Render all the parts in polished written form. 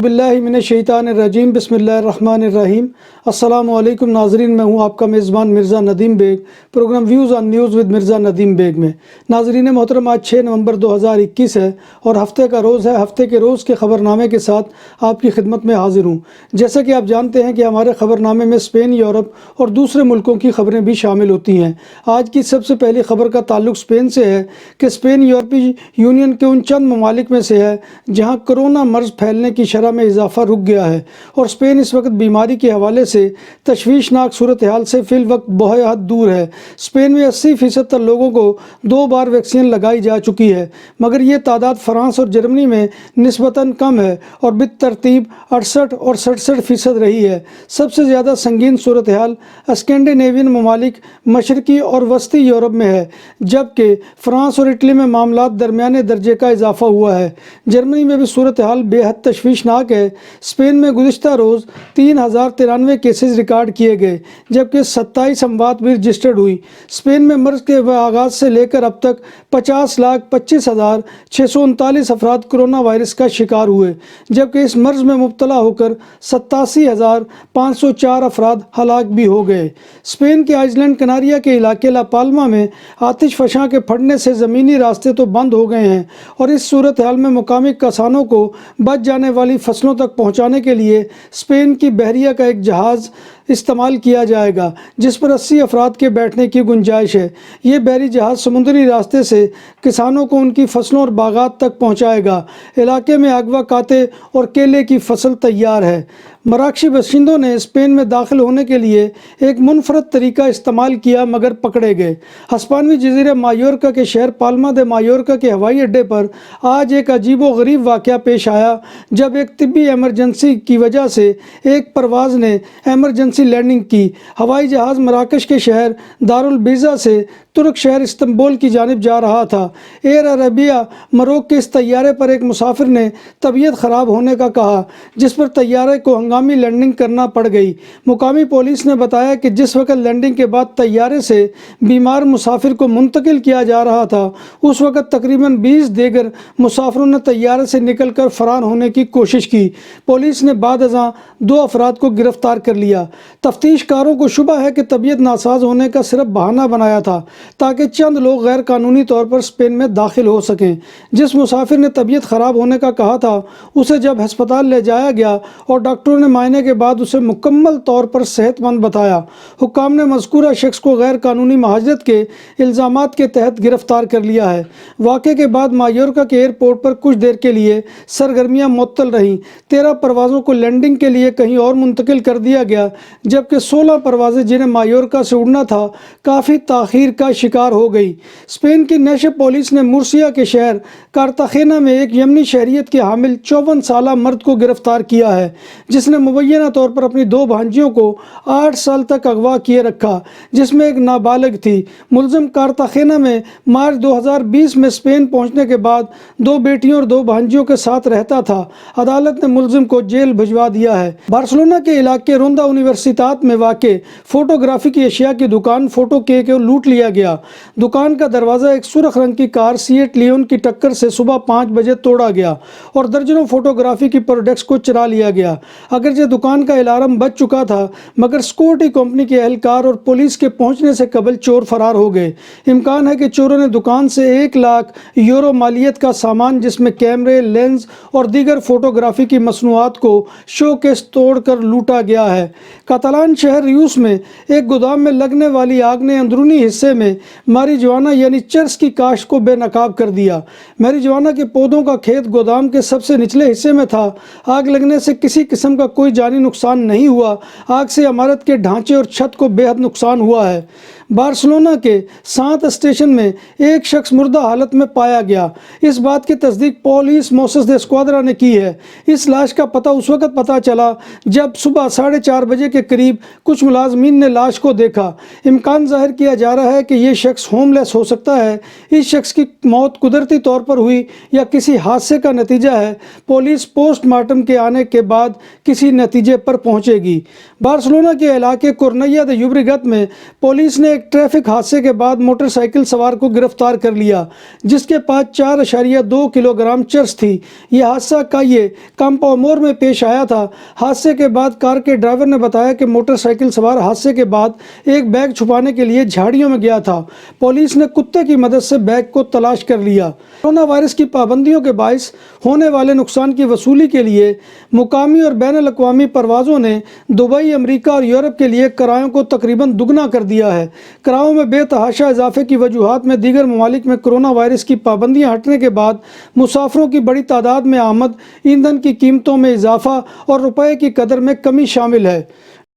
باللہ من الشیطان الرجیم بسم اللہ الرحمن الرحیم۔ السلام علیکم ناظرین، میں ہوں آپ کا میزبان Mirza Nadeem Baig, program views on news with Mirza Nadeem Baig میں۔ ناظرین محترم، آج 6 نومبر 2021 ہے اور ہفتے کا روز ہے۔ ہفتے کے روز کے خبر نامے کے ساتھ آپ کی خدمت میں حاضر ہوں۔ جیسا کہ آپ جانتے ہیں کہ ہمارے خبر نامے میں اسپین، یورپ اور دوسرے ملکوں کی خبریں بھی شامل ہوتی ہیں۔ آج کی سب سے پہلی خبر کا تعلق اسپین سے ہے کہ اسپین یورپی یونین کے ان چند ممالک میں سے ہے جہاں کرونا مرض پھیلنے کی شرح میں اضافہ رک گیا ہے، اور اسپین اس وقت بیماری کے حوالے سے تشویشناک صورتحال سے فی الوقت بہت حد دور ہے۔ اسپین میں 80% تک لوگوں کو 2 بار ویکسین لگائی جا چکی ہے، مگر یہ تعداد فرانس اور جرمنی میں نسبتاً کم ہے اور بالترتیب 68 اور 67% رہی ہے۔ سب سے زیادہ سنگین صورتحال اسکینڈینیوین ممالک، مشرقی اور وسطی یورپ میں ہے، جبکہ فرانس اور اٹلی میں معاملات درمیانے درجے کا اضافہ ہوا ہے۔ جرمنی میں بھی صورتحال بے حد تشویشناک ہے۔ اسپین میں گزشتہ روز 3093 کیسز ریکارڈ کیے گئے، جبکہ 27 اموات بھی رجسٹرڈ ہوئی۔ اسپین میں مرض کے آغاز سے لے کر اب تک 50,25,639 افراد کرونا وائرس کا شکار ہوئے، جبکہ اس مرض میں مبتلا ہو کر 87,504 افراد ہلاک بھی ہو گئے۔ اسپین کے آئسلینڈ کناریا کے علاقے لا پالما میں آتش فشاں کے پھٹنے سے زمینی راستے تو بند ہو گئے ہیں، اور اس صورتحال میں مقامی کسانوں کو بچ جانے والی فصلوں تک پہنچانے کے لیے اسپین کی بحریہ کا ایک جہاز استعمال کیا جائے گا، جس پر 80 افراد کے بیٹھنے کی گنجائش ہے۔ یہ بحری جہاز سمندری راستے سے کسانوں کو ان کی فصلوں اور باغات تک پہنچائے گا۔ علاقے میں اغوا کاتے اور کیلے کی فصل تیار ہے۔ مراکشی باشندوں نے اسپین میں داخل ہونے کے لیے ایک منفرد طریقہ استعمال کیا مگر پکڑے گئے۔ ہسپانوی جزیرے مایورکا کے شہر پالما دے مایورکا کے ہوائی اڈے پر آج ایک عجیب و غریب واقعہ پیش آیا، جب ایک طبی ایمرجنسی کی وجہ سے ایک پرواز نے ایمرجنسی لینڈنگ کی۔ ہوائی جہاز مراکش کے شہر دارالبیضا سے ترک شہر استنبول کی جانب جا رہا تھا۔ ایئر عربیہ مروک کے اس طیارے پر ایک مسافر نے طبیعت خراب ہونے کا کہا، جس پر طیارے کو ہنگامی لینڈنگ کرنا پڑ گئی۔ مقامی پولیس نے بتایا کہ جس وقت لینڈنگ کے بعد طیارے سے بیمار مسافر کو منتقل کیا جا رہا تھا، اس وقت تقریباً 20 دیگر مسافروں نے طیارے سے نکل کر فرار ہونے کی کوشش کی۔ پولیس نے بعد ازاں 2 افراد کو گرفتار کر لیا۔ تفتیش کاروں کو شبہ ہے کہ طبیعت ناساز ہونے کا صرف بہانہ بنایا تھا تاکہ چند لوگ غیر قانونی طور پر اسپین میں داخل ہو سکیں۔ جس مسافر نے طبیعت خراب ہونے کا کہا تھا، اسے جب ہسپتال لے جایا گیا اور ڈاکٹروں نے معائنے کے بعد اسے مکمل طور پر صحت مند بتایا۔ حکام نے مذکورہ شخص کو غیر قانونی مہاجرت کے الزامات کے تحت گرفتار کر لیا ہے۔ واقعے کے بعد مایورکا کے ایئرپورٹ پر کچھ دیر کے لیے سرگرمیاں معطل رہیں۔ 13 پروازوں کو لینڈنگ کے لیے کہیں اور منتقل کر دیا گیا، جبکہ 16 پروازیں جنہیں مایورکا سے اڑنا تھا کافی تاخیر کا شکار ہو گئی۔ اسپین کی نیشنل پولیس نے مرسیا کے شہر کارتاخینا میں ایک یمنی شہریت کے حامل 54 سالہ مرد کو گرفتار کیا ہے، جس نے مبینہ طور پر اپنی 2 بھانجیوں کو 8 سال تک اغوا کیے رکھا، جس میں ایک نابالغ تھی۔ ملزم کارتاخینا میں مارچ 2020 میں اسپین پہنچنے کے بعد 2 بیٹیوں اور 2 بھانجیوں کے ساتھ رہتا تھا۔ عدالت نے ملزم کو جیل بھجوا دیا ہے۔ بارسلونا کے علاقے روندا یونیورسٹات میں واقع فوٹوگرافی کی اشیاء کی دکان فوٹو کے لوٹ لیا گیا۔ دکان کا دروازہ ایک سرخ رنگ کی کار سیئٹ لیون کی ٹکر سے صبح 5 بجے توڑا گیا اور درجنوں فوٹوگرافی کی پروڈکٹس کو چرا لیا گیا۔ اگرچہ دکان کا الارم بج چکا تھا، مگر سیکورٹی کمپنی کے اہلکار اور پولیس کے پہنچنے سے قبل چور فرار ہو گئے۔ امکان ہے کہ چوروں نے دکان سے 1 لاکھ یورو مالیت کا سامان، جس میں کیمرے، لینز اور دیگر فوٹوگرافی کی مصنوعات کو شو کیس توڑ کر لوٹا گیا ہے۔ کاتالان شہر ریوس میں ایک گودام میں لگنے والی آگ نے اندرونی حصے میں ماری جوانا یعنی چرس کی کاشت کو بے نقاب کر دیا۔ ماری جوانا کے پودوں کا کھیت گودام کے سب سے نچلے حصے میں تھا۔ آگ لگنے سے کسی قسم کا کوئی جانی نقصان نہیں ہوا۔ آگ سے عمارت کے ڈھانچے اور چھت کو بے حد نقصان ہوا ہے۔ بارسلونا کے سانت اسٹیشن میں ایک شخص مردہ حالت میں پایا گیا۔ اس بات کی تصدیق پولیس موسس دے اسکواڈرا نے کی ہے۔ اس لاش کا پتہ اس وقت پتہ چلا جب صبح 4:30 بجے کے قریب کچھ ملازمین نے لاش کو دیکھا۔ امکان ظاہر کیا جا رہا ہے کہ یہ شخص ہوم لیس ہو سکتا ہے۔ اس شخص کی موت قدرتی طور پر ہوئی یا کسی حادثے کا نتیجہ ہے، پولیس پوسٹ مارٹم کے آنے کے بعد کسی نتیجے پر پہنچے گی۔ بارسلونا کے علاقے کورنیا دے یوبریگت میں پولیس نے ایک ٹریفک حادثے کے بعد موٹر سائیکل سوار کو گرفتار کر لیا، جس کے پاس 4.2 کلو گرام چرس تھی۔ یہ حادثہ کائے کامپومور میں پیش آیا تھا۔ حادثے کے بعد کار کے ڈرائیور نے بتایا کہ موٹر سائیکل سوار حادثے کے بعد ایک بیگ چھپانے کے لیے جھاڑیوں میں گیا تھا۔ پولیس نے کتے کی مدد سے بیگ کو تلاش کر لیا۔ کورونا وائرس کی پابندیوں کے باعث ہونے والے نقصان کی وصولی کے لیے مقامی اور بین الاقوامی پروازوں نے دبئی، امریکہ اور یورپ کے لیے کرایوں کو تقریباً دگنا کر دیا ہے۔ کرایوں میں بے تحاشا اضافے کی وجوہات میں دیگر ممالک میں کورونا وائرس کی پابندیاں ہٹنے کے بعد مسافروں کی بڑی تعداد میں آمد، ایندھن کی قیمتوں میں اضافہ اور روپے کی قدر میں کمی شامل ہے۔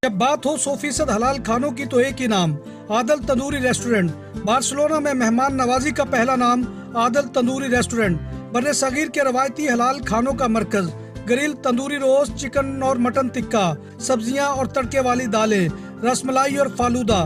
جب بات ہو 100% حلال کھانوں کی تو ایک ہی نام، عادل تندوری ریسٹورنٹ۔ بارسلونا میں مہمان نوازی کا پہلا نام عادل تندوری ریسٹورنٹ، بر صغیر کے روایتی حلال کھانوں کا مرکز۔ گرل تندوری روسٹ، چکن اور مٹن ٹکا، سبزیاں اور تڑکے والی دالیں، رس ملائی اور فالودہ۔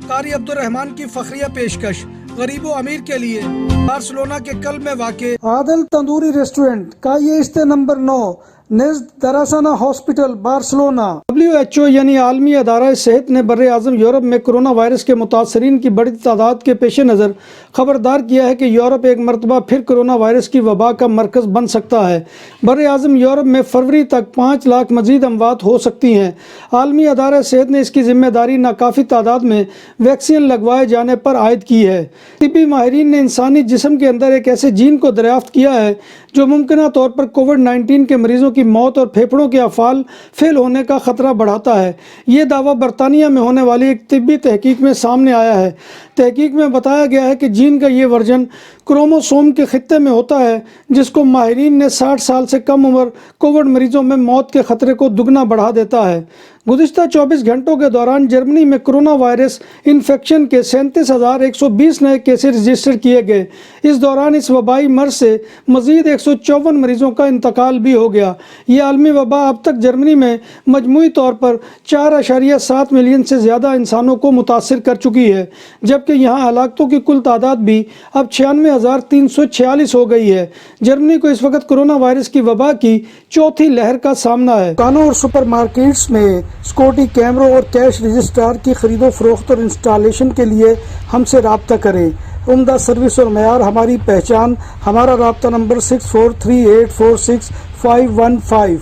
قاری عبد الرحمن کی فخریہ پیشکش، غریب و امیر کے لیے۔ بارسلونا کے قلب میں واقع عادل تندوری ریسٹورنٹ کا یہ استے نمبر 9 نزد دراسانہ ہاسپٹل بارسلونا۔ WHO یعنی عالمی ادارہ صحت نے بر اعظم یورپ میں کرونا وائرس کے متاثرین کی بڑی تعداد کے پیش نظر خبردار کیا ہے کہ یورپ ایک مرتبہ پھر کرونا وائرس کی وبا کا مرکز بن سکتا ہے۔ بر اعظم یورپ میں فروری تک 5 لاکھ مزید اموات ہو سکتی ہیں۔ عالمی ادارہ صحت نے اس کی ذمہ داری ناکافی تعداد میں ویکسین لگوائے جانے پر عائد کی ہے۔ طبی ماہرین نے انسانی جسم کے اندر ایک ایسے جین کو دریافت کیا ہے جو ممکنہ طور پر کووڈ-19 کے مریضوں کی موت اور پھیپھڑوں کے افعال فیل ہونے کا خطرہ بڑھاتا ہے۔ یہ دعویٰ برطانیہ میں ہونے والی ایک طبی تحقیق میں سامنے آیا ہے۔ تحقیق میں بتایا گیا ہے کہ جین کا یہ ورژن کروموسوم کے خطے میں ہوتا ہے، جس کو ماہرین نے 60 سال سے کم عمر کووڈ مریضوں میں موت کے خطرے کو دگنا بڑھا دیتا ہے۔ گزشتہ 24 گھنٹوں کے دوران جرمنی میں کرونا وائرس انفیکشن کے 37,120 نئے کیسز رجسٹر کیے گئے۔ اس دوران اس وبائی مرض سے مزید 154 مریضوں کا انتقال بھی ہو گیا۔ یہ عالمی وبا اب تک جرمنی میں مجموعی طور پر 4.7 ملین سے زیادہ انسانوں کو متاثر کر چکی ہے، جبکہ یہاں ہلاکتوں کی کل تعداد بھی اب 96,346 ہو گئی ہے۔ جرمنی کو اس وقت کرونا وائرس کی وبا کی چوتھی لہر کا سامنا ہے۔ دکانوں اور سپر مارکیٹس میں سیکورٹی کیمروں اور کیش رجسٹرار کی خرید و فروخت اور انسٹالیشن کے لیے ہم سے رابطہ کریں۔ عمدہ سروس اور معیار ہماری پہچان۔ ہمارا رابطہ نمبر 6438465515۔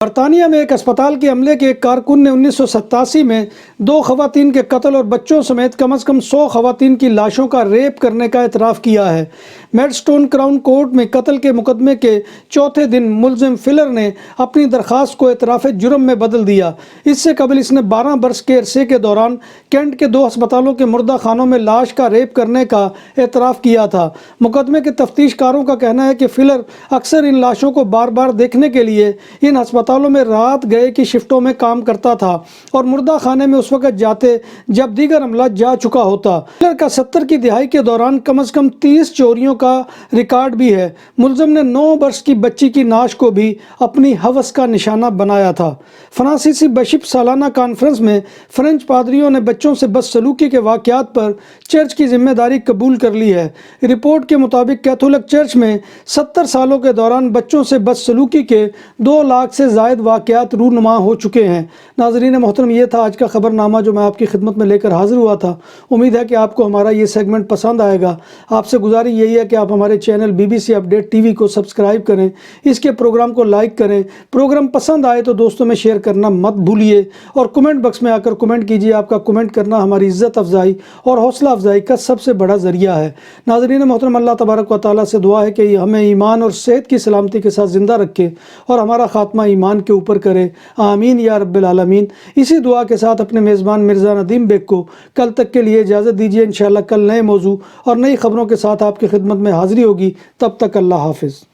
برطانیہ میں ایک اسپتال کے عملے کے ایک کارکن نے 1987 میں 2 خواتین کے قتل اور بچوں سمیت کم از کم 100 خواتین کی لاشوں کا ریپ کرنے کا اعتراف کیا ہے۔ میڈسٹون کراؤن کورٹ میں قتل کے مقدمے کے چوتھے دن ملزم فلر نے اپنی درخواست کو اعتراف جرم میں بدل دیا۔ اس سے قبل اس نے 12 برس کے عرصے کے دوران کینٹ کے 2 ہسپتالوں کے مردہ خانوں میں لاش کا ریپ کرنے کا اعتراف کیا تھا۔ مقدمے کے تفتیش کاروں کا کہنا ہے کہ فلر اکثر ان لاشوں کو بار بار دیکھنے کے لیے ان ہسپتالوں میں رات گئے کی شفٹوں میں کام کرتا تھا اور مردہ خانے میں اس وقت جاتے جب دیگر عملہ جا چکا ہوتا۔ فلر کا 70 کی دہائی کے دوران کم از کم 30 چوریوں کا ریکارڈ بھی ہے۔ ملزم نے 9 برس کی بچی کی نعش کو بھی اپنی ہوس کا نشانہ بنایا تھا۔ فرانسیسی بشپ سالانہ کانفرنس میں فرینچ پادریوں نے بچوں سے بدسلوکی کے واقعات پر چرچ کی ذمہ داری قبول کر لی ہے۔ رپورٹ کے مطابق کیتھولک چرچ میں 70 سالوں کے دوران بچوں سے بدسلوکی کے 2 لاکھ سے زائد واقعات رونما ہو چکے ہیں۔ ناظرین محترم، یہ تھا آج کا خبر نامہ جو میں آپ کی خدمت میں لے کر حاضر ہوا تھا۔ امید ہے کہ آپ کو ہمارا یہ سیگمنٹ پسند آئے گا۔ آپ سے گزارش یہی ہے کہ آپ ہمارے چینل BBC اپڈیٹ TV کو سبسکرائب کریں، اس کے پروگرام کو لائک کریں، پروگرام پسند آئے تو دوستوں میں شیئر کرنا مت بھولیے اور کمنٹ باکس میں آ کر کمنٹ کیجیے۔ آپ کا کمنٹ کرنا ہماری عزت افزائی اور حوصلہ افزائی کا سب سے بڑا ذریعہ ہے۔ ناظرین محترم، اللہ تبارک و تعالیٰ سے دعا ہے کہ ہمیں ایمان اور صحت کی سلامتی کے ساتھ زندہ رکھے اور ہمارا خاتمہ ایمان کے اوپر کرے، آمین یا رب العالمین۔ اسی دعا کے ساتھ اپنے میزبان مرزا ندیم بیگ کو کل تک کے لیے اجازت دیجیے۔ انشاءاللہ کل نئے موضوع اور نئی خبروں کے ساتھ آپ کی خدمت میں حاضری ہوگی۔ تب تک اللہ حافظ۔